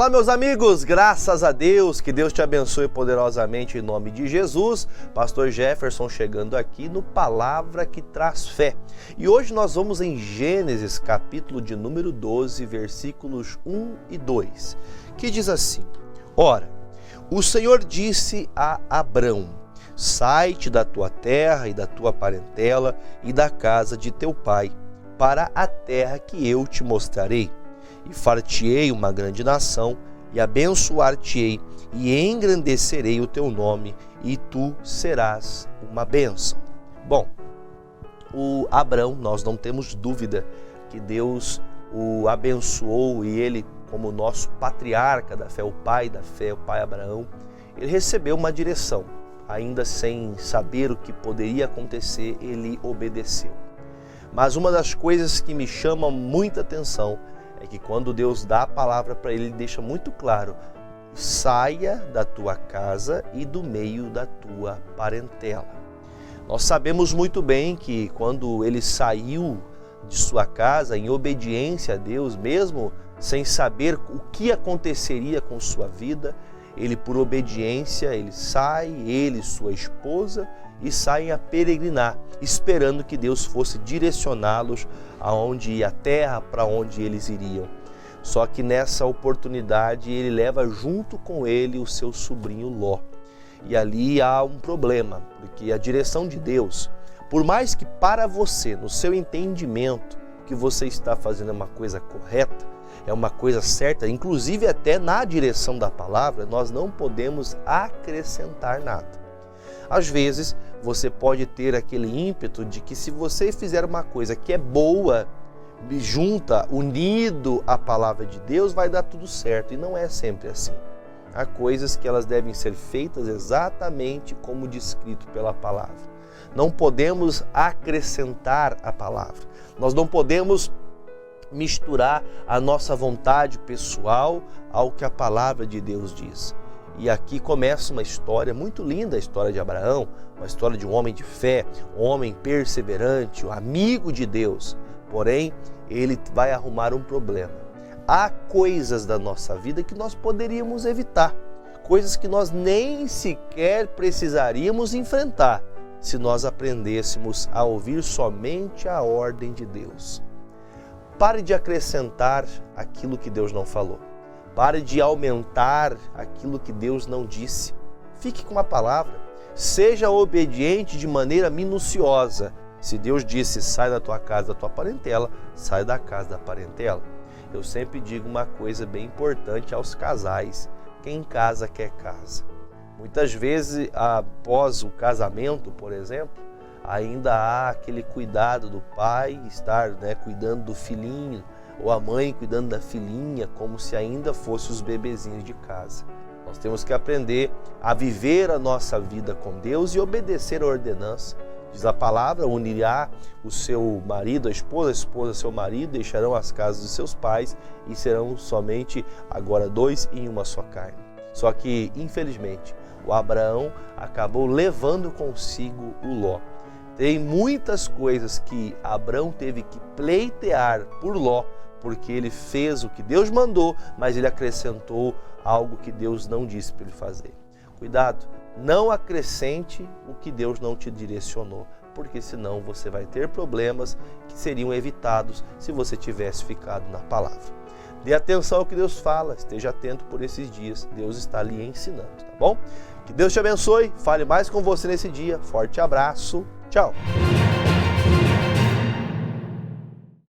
Olá, meus amigos, graças a Deus, que Deus te abençoe poderosamente em nome de Jesus. Pastor Jefferson chegando aqui no Palavra que Traz Fé. E hoje nós vamos em Gênesis, capítulo de número 12, versículos 1 e 2, que diz assim: Ora, o Senhor disse a Abrão: sai-te da tua terra e da tua parentela e da casa de teu pai, para a terra que eu te mostrarei. E far-te-ei uma grande nação, e abençoar-te-ei, e engrandecerei o teu nome, e tu serás uma bênção. Bom, o Abrão, nós não temos dúvida que Deus o abençoou, e ele, como nosso patriarca da fé, o pai Abraão, ele recebeu uma direção. Ainda sem saber o que poderia acontecer, ele obedeceu. Mas uma das coisas que me chama muita atenção é que quando Deus dá a palavra para ele, ele deixa muito claro: saia da tua casa e do meio da tua parentela. Nós sabemos muito bem que quando ele saiu de sua casa em obediência a Deus, mesmo sem saber o que aconteceria com sua vida, ele, por obediência, ele sai, ele e sua esposa, e saem a peregrinar, esperando que Deus fosse direcioná-los aonde ia a terra, para onde eles iriam. Só que nessa oportunidade ele leva junto com ele o seu sobrinho Ló. E ali há um problema, porque a direção de Deus, por mais que para você, no seu entendimento, que você está fazendo é uma coisa correta, é uma coisa certa, inclusive até na direção da palavra, nós não podemos acrescentar nada. Às vezes, você pode ter aquele ímpeto de que se você fizer uma coisa que é boa, junta, unido à palavra de Deus, vai dar tudo certo. E não é sempre assim. Há coisas que elas devem ser feitas exatamente como descrito pela palavra. Não podemos acrescentar a palavra. Nós não podemos misturar a nossa vontade pessoal ao que a palavra de Deus diz. E aqui começa uma história muito linda, a história de Abraão, uma história de um homem de fé, um homem perseverante, um amigo de Deus. Porém, ele vai arrumar um problema. Há coisas da nossa vida que nós poderíamos evitar, coisas que nós nem sequer precisaríamos enfrentar, se nós aprendêssemos a ouvir somente a ordem de Deus. Pare de acrescentar aquilo que Deus não falou. Pare de aumentar aquilo que Deus não disse. Fique com a palavra. Seja obediente de maneira minuciosa. Se Deus disse, sai da tua casa, da tua parentela, sai da casa da parentela. Eu sempre digo uma coisa bem importante aos casais: quem casa quer casa. Muitas vezes, após o casamento, por exemplo, ainda há aquele cuidado do pai estar cuidando do filhinho, ou a mãe cuidando da filhinha, como se ainda fossem os bebezinhos de casa. Nós temos que aprender a viver a nossa vida com Deus e obedecer a ordenança. Diz a palavra: unirá o seu marido, a esposa seu marido, deixarão as casas de seus pais e serão somente agora dois em uma só carne. Só que, infelizmente, o Abraão acabou levando consigo o Ló. Tem muitas coisas que Abraão teve que pleitear por Ló, porque ele fez o que Deus mandou, mas ele acrescentou algo que Deus não disse para ele fazer. Cuidado, não acrescente o que Deus não te direcionou, porque senão você vai ter problemas que seriam evitados se você tivesse ficado na palavra. Dê atenção ao que Deus fala, esteja atento por esses dias, Deus está lhe ensinando, tá bom? Que Deus te abençoe, fale mais com você nesse dia, forte abraço, tchau!